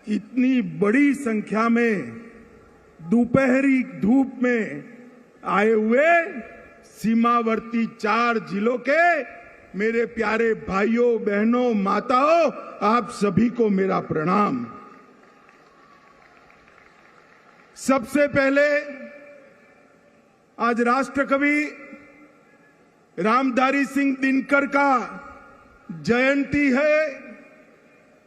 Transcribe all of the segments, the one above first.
इतनी बड़ी संख्या में दोपहरी धूप में आए हुए सीमावर्ती 4 जिलों के मेरे प्यारे भाइयों बहनों माताओं, आप सभी को मेरा प्रणाम। सबसे पहले आज राष्ट्रकवि रामधारी सिंह दिनकर का जयंती है।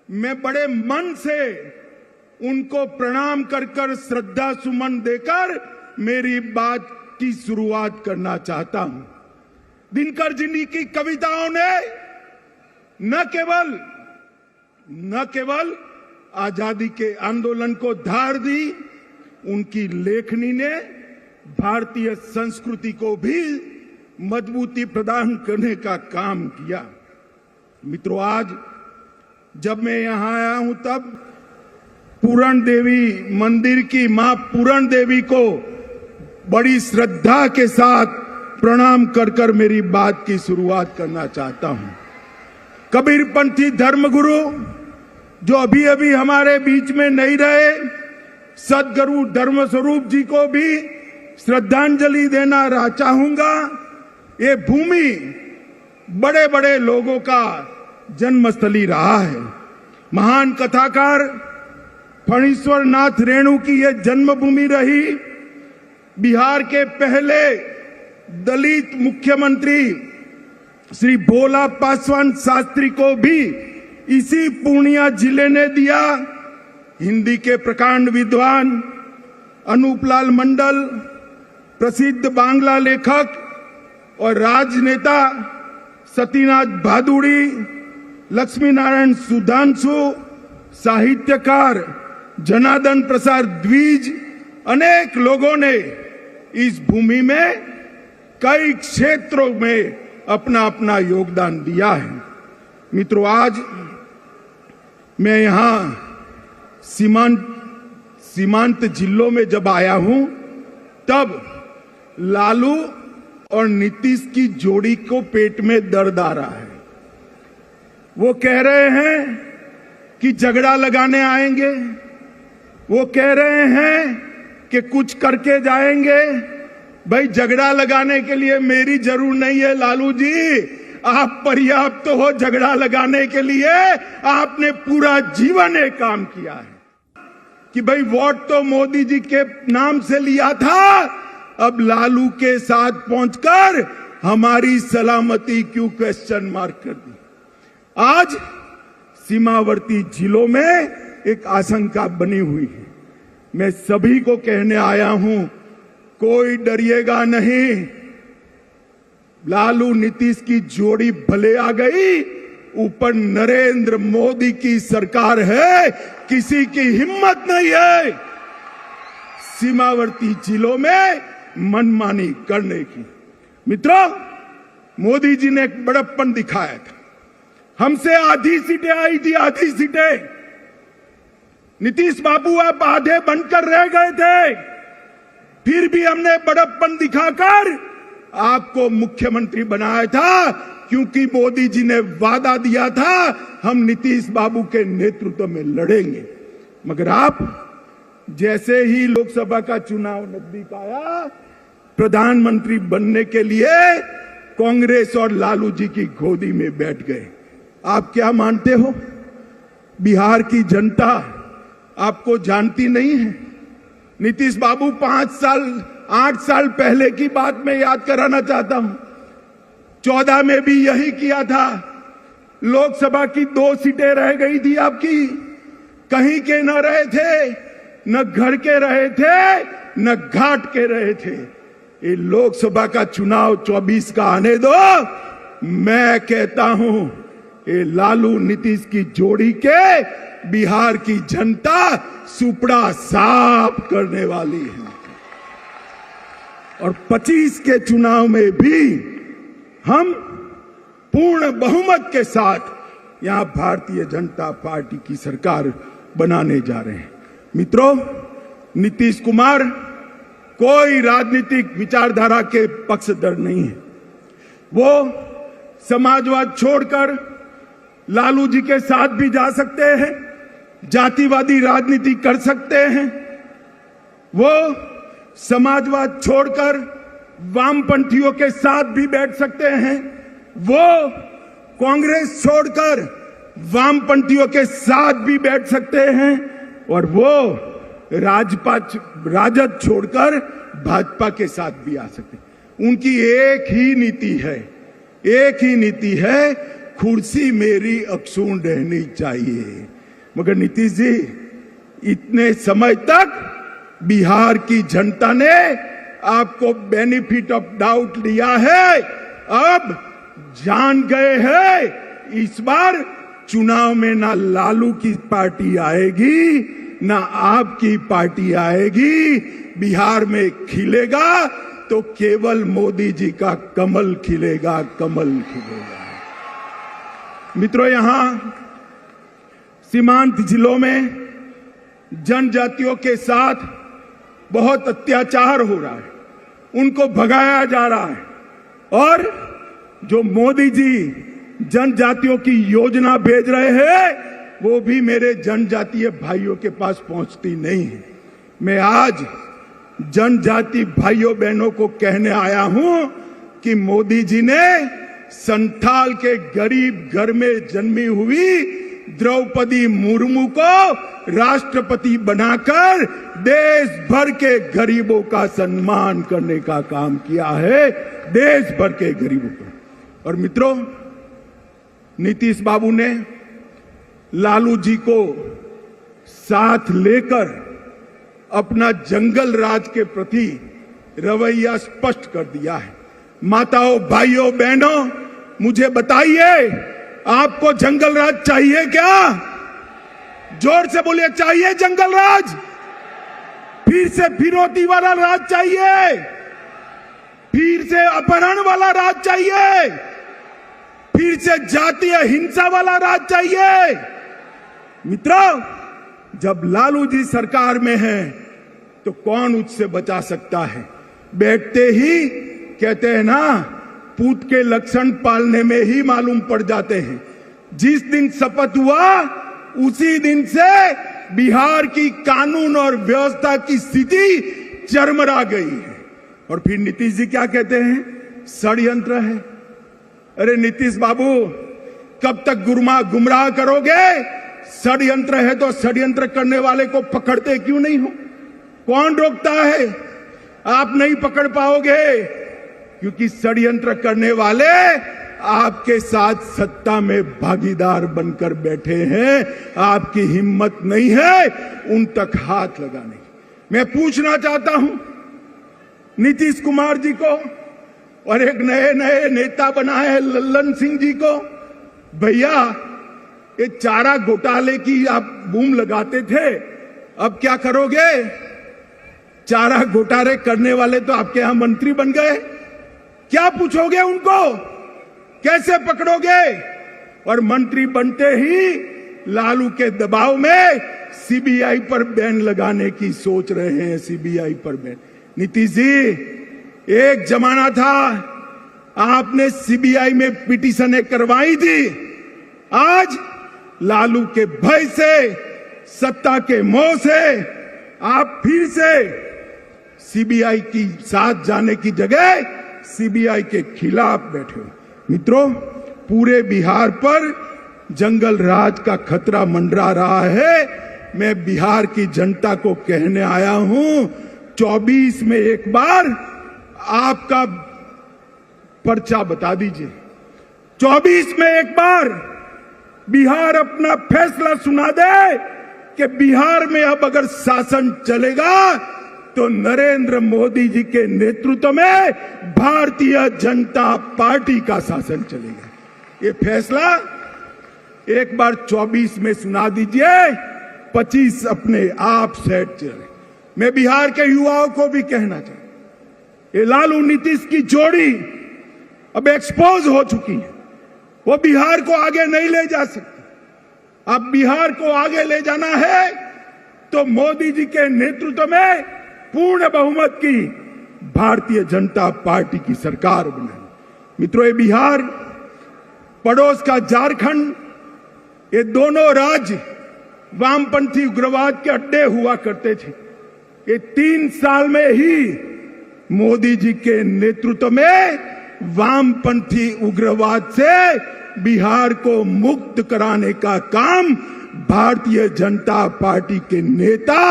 मैं बड़े मन से उनको प्रणाम कर श्रद्धा सुमन देकर मेरी बात की शुरुआत करना चाहता हूं। दिनकर जी की कविताओं ने न केवल आजादी के आंदोलन को धार दी, उनकी लेखनी ने भारतीय संस्कृति को भी मजबूती प्रदान करने का काम किया। मित्रों, आज जब मैं यहां आया हूं तब पूरण देवी मंदिर की मां पूरण देवी को बड़ी श्रद्धा के साथ प्रणाम कर मेरी बात की शुरुआत करना चाहता हूं। कबीरपंथी धर्मगुरु जो अभी अभी हमारे बीच में नहीं रहे, सदगुरु धर्मस्वरूप जी को भी श्रद्धांजलि देना चाहूंगा। ये भूमि बड़े बड़े लोगों का जन्मस्थली रहा है। महान कथाकार फणीश्वर नाथ रेणु की यह जन्मभूमि रही। बिहार के पहले दलित मुख्यमंत्री श्री भोला पासवान शास्त्री को भी इसी पूर्णिया जिले ने दिया। हिंदी के प्रकांड विद्वान अनूपलाल मंडल, प्रसिद्ध बांग्ला लेखक और राजनेता सतीनाथ भादुड़ी, लक्ष्मी नारायण सुधांशु, साहित्यकार जनार्दन प्रसाद द्विज, अनेक लोगों ने इस भूमि में कई क्षेत्रों में अपना अपना योगदान दिया है। मित्रों, आज मैं यहां सीमांत जिलों में जब आया हूं तब लालू और नीतीश की जोड़ी को पेट में दर्द आ रहा है। वो कह रहे हैं कि झगड़ा लगाने आएंगे, वो कह रहे हैं कि कुछ करके जाएंगे। भाई, झगड़ा लगाने के लिए मेरी जरूर नहीं है लालू जी, आप पर्याप्त हो झगड़ा लगाने के लिए। आपने पूरा जीवन एक काम किया है कि भाई वोट तो मोदी जी के नाम से लिया था, अब लालू के साथ पहुंचकर हमारी सलामती क्यों क्वेश्चन मार्क कर दी। आज सीमावर्ती जिलों में एक आशंका बनी हुई है। मैं सभी को कहने आया हूं, कोई डरिएगा नहीं। लालू नीतीश की जोड़ी भले आ गई, ऊपर नरेंद्र मोदी की सरकार है, किसी की हिम्मत नहीं है सीमावर्ती जिलों में मनमानी करने की। मित्रों, मोदी जी ने एक बड़प्पन दिखाया था। हमसे आधी सीटें आई थी, आधी सीटें। नीतीश बाबू आप आधे बनकर रह गए थे, फिर भी हमने बड़प्पन दिखाकर आपको मुख्यमंत्री बनाया था, क्योंकि मोदी जी ने वादा दिया था हम नीतीश बाबू के नेतृत्व में लड़ेंगे। मगर आप जैसे ही लोकसभा का चुनाव नजदीक आया, प्रधानमंत्री बनने के लिए कांग्रेस और लालू जी की गोदी में बैठ गए। आप क्या मानते हो, बिहार की जनता आपको जानती नहीं है? नीतीश बाबू 8 साल पहले की बात मैं याद कराना चाहता हूं। 14 में भी यही किया था। लोकसभा की 2 सीटें रह गई थी आपकी। कहीं के न रहे थे, न घर के रहे थे, न घाट के रहे थे। ये लोकसभा का चुनाव 24 का आने दो। मैं कहता हूं, ये लालू नीतीश की जोड़ी के बिहार की जनता सुपड़ा साफ करने वाली है। और 25 के चुनाव में भी हम पूर्ण बहुमत के साथ यहां भारतीय जनता पार्टी की सरकार बनाने जा रहे हैं। मित्रों, नीतीश कुमार कोई राजनीतिक विचारधारा के पक्षधर नहीं है। वो समाजवाद छोड़कर लालू जी के साथ भी जा सकते हैं, जातिवादी राजनीति कर सकते हैं, वो समाजवाद छोड़कर वामपंथियों के साथ भी बैठ सकते हैं, वो कांग्रेस छोड़कर वामपंथियों के साथ भी बैठ सकते हैं, और वो राजद छोड़कर भाजपा के साथ भी आ सकते हैं। उनकी एक ही नीति है, एक ही नीति है, कुर्सी मेरी अक्षुण रहनी चाहिए। मगर नीतीश जी, इतने समय तक बिहार की जनता ने आपको बेनिफिट ऑफ डाउट दिया है, अब जान गए हैं इस बार चुनाव में ना लालू की पार्टी आएगी ना आपकी पार्टी आएगी, बिहार में खिलेगा तो केवल मोदी जी का कमल खिलेगा, कमल खिलेगा। मित्रों, यहां सीमांत जिलों में जनजातियों के साथ बहुत अत्याचार हो रहा है, उनको भगाया जा रहा है, और जो मोदी जी जनजातियों की योजना भेज रहे हैं वो भी मेरे जनजातीय भाइयों के पास पहुंचती नहीं है। मैं आज जनजाति भाइयों बहनों को कहने आया हूं कि मोदी जी ने संथाल के गरीब घर में जन्मी हुई द्रौपदी मुर्मू को राष्ट्रपति बनाकर देश भर के गरीबों का सम्मान करने का काम किया है, देश भर के गरीबों का। और मित्रों, नीतीश बाबू ने लालू जी को साथ लेकर अपना जंगल राज के प्रति रवैया स्पष्ट कर दिया है। माताओं, भाइयों, बहनों, मुझे बताइए, आपको जंगल राज चाहिए क्या? जोर से बोलिए, चाहिए जंगल राज? फिर से फिरौती वाला राज चाहिए? फिर से अपहरण वाला राज चाहिए? फिर से जातीय हिंसा वाला राज चाहिए? मित्रों, जब लालू जी सरकार में हैं तो कौन उससे बचा सकता है? बैठते ही कहते हैं ना, पूत के लक्षण पालने में ही मालूम पड़ जाते हैं। जिस दिन शपथ हुआ उसी दिन से बिहार की कानून और व्यवस्था की स्थिति चरमरा गई है। और फिर नीतीश जी क्या कहते हैं? षड्यंत्र है। अरे नीतीश बाबू, कब तक गुमराह करोगे? षड्यंत्र है तो षड्यंत्र करने वाले को पकड़ते क्यों नहीं हो? कौन रोकता है? आप नहीं पकड़ पाओगे, क्योंकि षड्यंत्र करने वाले आपके साथ सत्ता में भागीदार बनकर बैठे हैं। आपकी हिम्मत नहीं है उन तक हाथ लगाने की। मैं पूछना चाहता हूं नीतीश कुमार जी को और एक नए नए नेता बनाए हैं लल्लन सिंह जी को, भैया ये चारा घोटाले की आप बूम लगाते थे, अब क्या करोगे? चारा घोटाले करने वाले तो आपके यहां मंत्री बन गए, क्या पूछोगे उनको? कैसे पकड़ोगे? और मंत्री बनते ही लालू के दबाव में सीबीआई पर बैन लगाने की सोच रहे हैं, सीबीआई पर बैन। नीतीश जी, एक जमाना था आपने सीबीआई में पिटीशनें करवाई थी, आज लालू के भय से, सत्ता के मोह से आप फिर से सीबीआई की साथ जाने की जगह सीबीआई के खिलाफ बैठे हो। मित्रों, पूरे बिहार पर जंगल राज का खतरा मंडरा रहा है। मैं बिहार की जनता को कहने आया हूं, 24 में एक बार आपका पर्चा बता दीजिए। 24 में एक बार बिहार अपना फैसला सुना दे कि बिहार में अब अगर शासन चलेगा तो नरेंद्र मोदी जी के नेतृत्व में भारतीय जनता पार्टी का शासन चलेगा। ये फैसला एक बार 24 में सुना दीजिए, 25 अपने आप सेट चले। मैं बिहार के युवाओं को भी कहना चाहता हूं, ये लालू नीतीश की जोड़ी अब एक्सपोज हो चुकी है, वो बिहार को आगे नहीं ले जा सकती। अब बिहार को आगे ले जाना है तो मोदी जी के नेतृत्व में पूर्ण बहुमत की भारतीय जनता पार्टी की सरकार बनाई। मित्रों, ये बिहार, पड़ोस का झारखंड, ये दोनों राज्य वामपंथी उग्रवाद के अड्डे हुआ करते थे। ये 3 साल में ही मोदी जी के नेतृत्व में वामपंथी उग्रवाद से बिहार को मुक्त कराने का काम भारतीय जनता पार्टी के नेता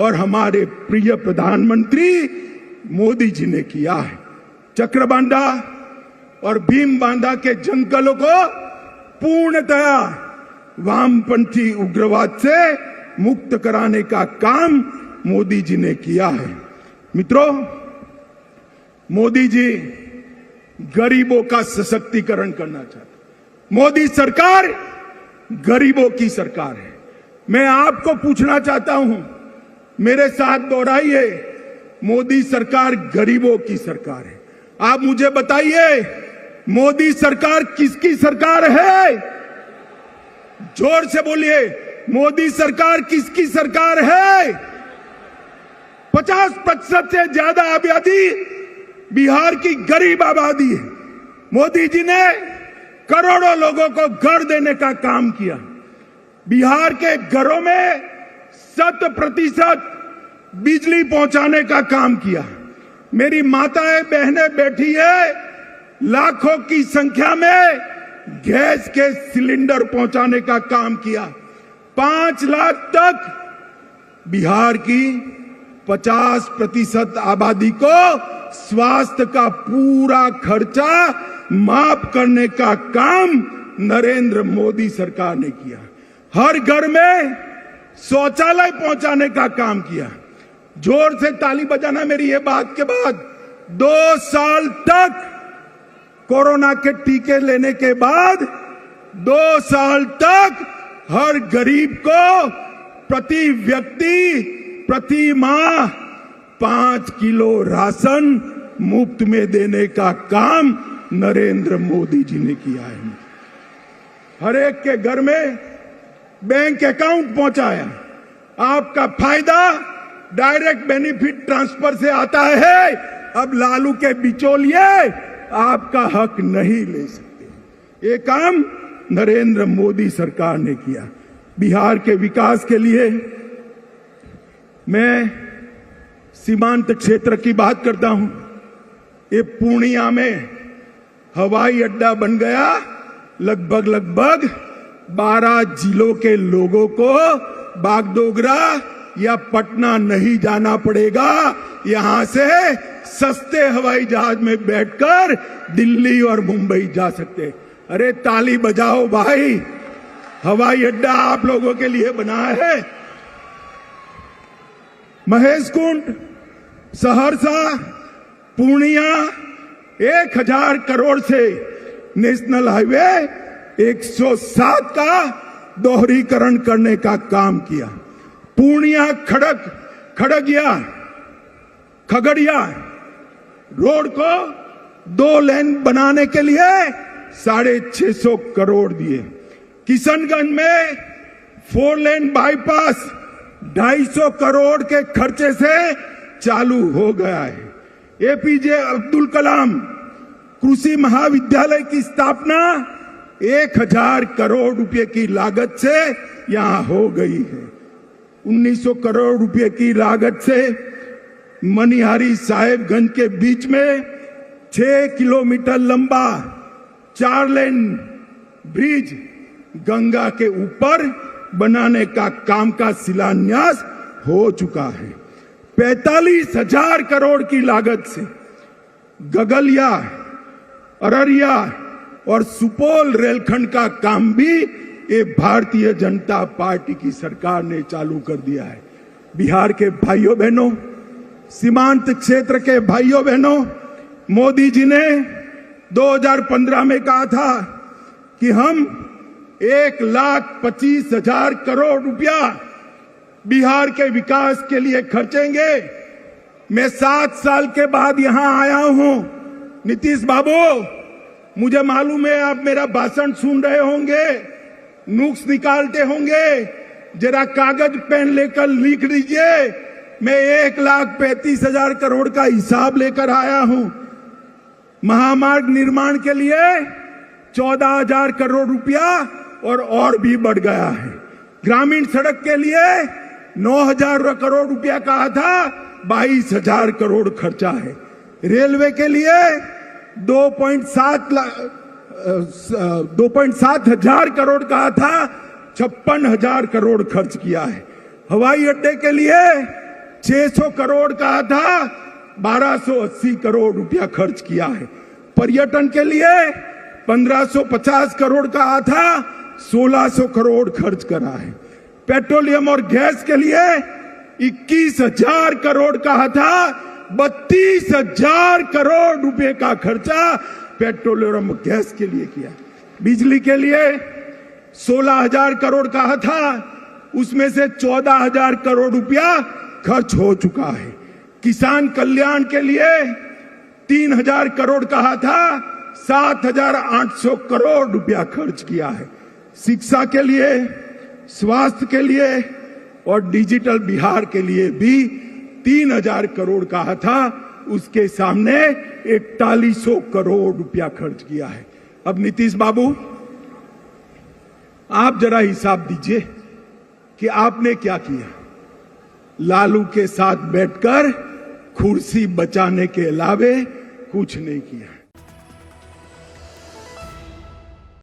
और हमारे प्रिय प्रधानमंत्री मोदी जी ने किया है। चक्रबांधा और भीम बांधा के जंगलों को पूर्णतया वामपंथी उग्रवाद से मुक्त कराने का काम मोदी जी ने किया है। मित्रों, मोदी जी गरीबों का सशक्तिकरण करना चाहते। मोदी सरकार गरीबों की सरकार है। मैं आपको पूछना चाहता हूं, मेरे साथ दोहराइए, मोदी सरकार गरीबों की सरकार है। आप मुझे बताइए, मोदी सरकार किसकी सरकार है? जोर से बोलिए, मोदी सरकार किसकी सरकार है? 50% से ज्यादा आबादी बिहार की गरीब आबादी है। मोदी जी ने करोड़ों लोगों को घर देने का काम किया। बिहार के घरों में 100% बिजली पहुंचाने का काम किया। मेरी माताएं बहनें बैठी है, लाखों की संख्या में गैस के सिलेंडर पहुंचाने का काम किया। 5 लाख तक बिहार की 50% आबादी को स्वास्थ्य का पूरा खर्चा माफ करने का काम नरेंद्र मोदी सरकार ने किया। हर घर में शौचालय पहुंचाने का काम किया। जोर से ताली बजाना मेरी ये बात के बाद। 2 साल तक कोरोना के टीके लेने के बाद 2 साल तक हर गरीब को प्रति व्यक्ति प्रति माह 5 किलो राशन मुफ्त में देने का काम नरेंद्र मोदी जी ने किया है। हर एक के घर में बैंक अकाउंट पहुंचाया। आपका फायदा डायरेक्ट बेनिफिट ट्रांसफर से आता है। अब लालू के बिचौलिए आपका हक नहीं ले सकते। ये काम नरेंद्र मोदी सरकार ने किया। बिहार के विकास के लिए मैं सीमांत क्षेत्र की बात करता हूं। ये पूर्णिया में हवाई अड्डा बन गया। लगभग 12 जिलों के लोगों को बागडोगरा या पटना नहीं जाना पड़ेगा। यहां से सस्ते हवाई जहाज में बैठकर दिल्ली और मुंबई जा सकते। अरे ताली बजाओ भाई, हवाई अड्डा आप लोगों के लिए बना है। महेशकुंड, सहरसा, पूर्णिया 1000 करोड़ से नेशनल हाईवे 107 का दोहरीकरण करने का काम किया। पूर्णिया खगड़िया रोड को 2 लेन बनाने के लिए 650 करोड़ दिए। किशनगंज में 4 लेन बाईपास 250 करोड़ के खर्चे से चालू हो गया है। एपीजे अब्दुल कलाम कृषि महाविद्यालय की स्थापना 1000 करोड़ रुपए की लागत से यहां हो गई है। 1900 करोड़ रुपए की लागत से मनिहारी साहेबगंज के बीच में 6 किलोमीटर लंबा 4 लेन ब्रिज गंगा के ऊपर बनाने का काम का शिलान्यास हो चुका है। 45,000 करोड़ की लागत से गगलिया, अररिया और सुपौल रेलखंड का काम भी ये भारतीय जनता पार्टी की सरकार ने चालू कर दिया है। बिहार के भाइयों बहनों, सीमांत क्षेत्र के भाइयों बहनों, मोदी जी ने 2015 में कहा था कि हम 1,25,000 करोड़ रुपया बिहार के विकास के लिए खर्चेंगे। मैं 7 साल के बाद यहां आया हूं। नीतीश बाबू, मुझे मालूम है आप मेरा भाषण सुन रहे होंगे, नुक्स निकालते होंगे। जरा कागज पेन लेकर लिख लीजिए। मैं 1,35,000 करोड़ का हिसाब लेकर आया हूं। महामार्ग निर्माण के लिए 14,000 करोड़ रुपया और भी बढ़ गया है। ग्रामीण सड़क के लिए 9,000 करोड़ रुपया कहा था, 22,000 करोड़ खर्चा है। रेलवे के लिए 2.7 हजार करोड़ कहा था, 56,000 करोड़ खर्च किया है। हवाई अड्डे के लिए 600 करोड़ कहा था, 1280 करोड़ रुपया खर्च किया है। पर्यटन के लिए 1550 करोड़ कहा था, 1600 करोड़ खर्च करा है। पेट्रोलियम और गैस के लिए 21,000 करोड़ कहा था, 32,000 करोड़ रुपए का खर्चा पेट्रोलियम और गैस के लिए किया। बिजली के लिए 16,000 करोड़ कहा था, उसमें से 14,000 करोड़ रुपया खर्च हो चुका है। किसान कल्याण के लिए 3,000 करोड़ कहा था, 7,800 करोड़ रुपया खर्च किया है। शिक्षा के लिए, स्वास्थ्य के लिए और डिजिटल बिहार के लिए भी 3,000 करोड़ कहा था, उसके सामने 4100 करोड़ रुपया खर्च किया है। अब नीतीश बाबू, आप जरा हिसाब दीजिए कि आपने क्या किया। लालू के साथ बैठकर कुर्सी बचाने के अलावे कुछ नहीं किया।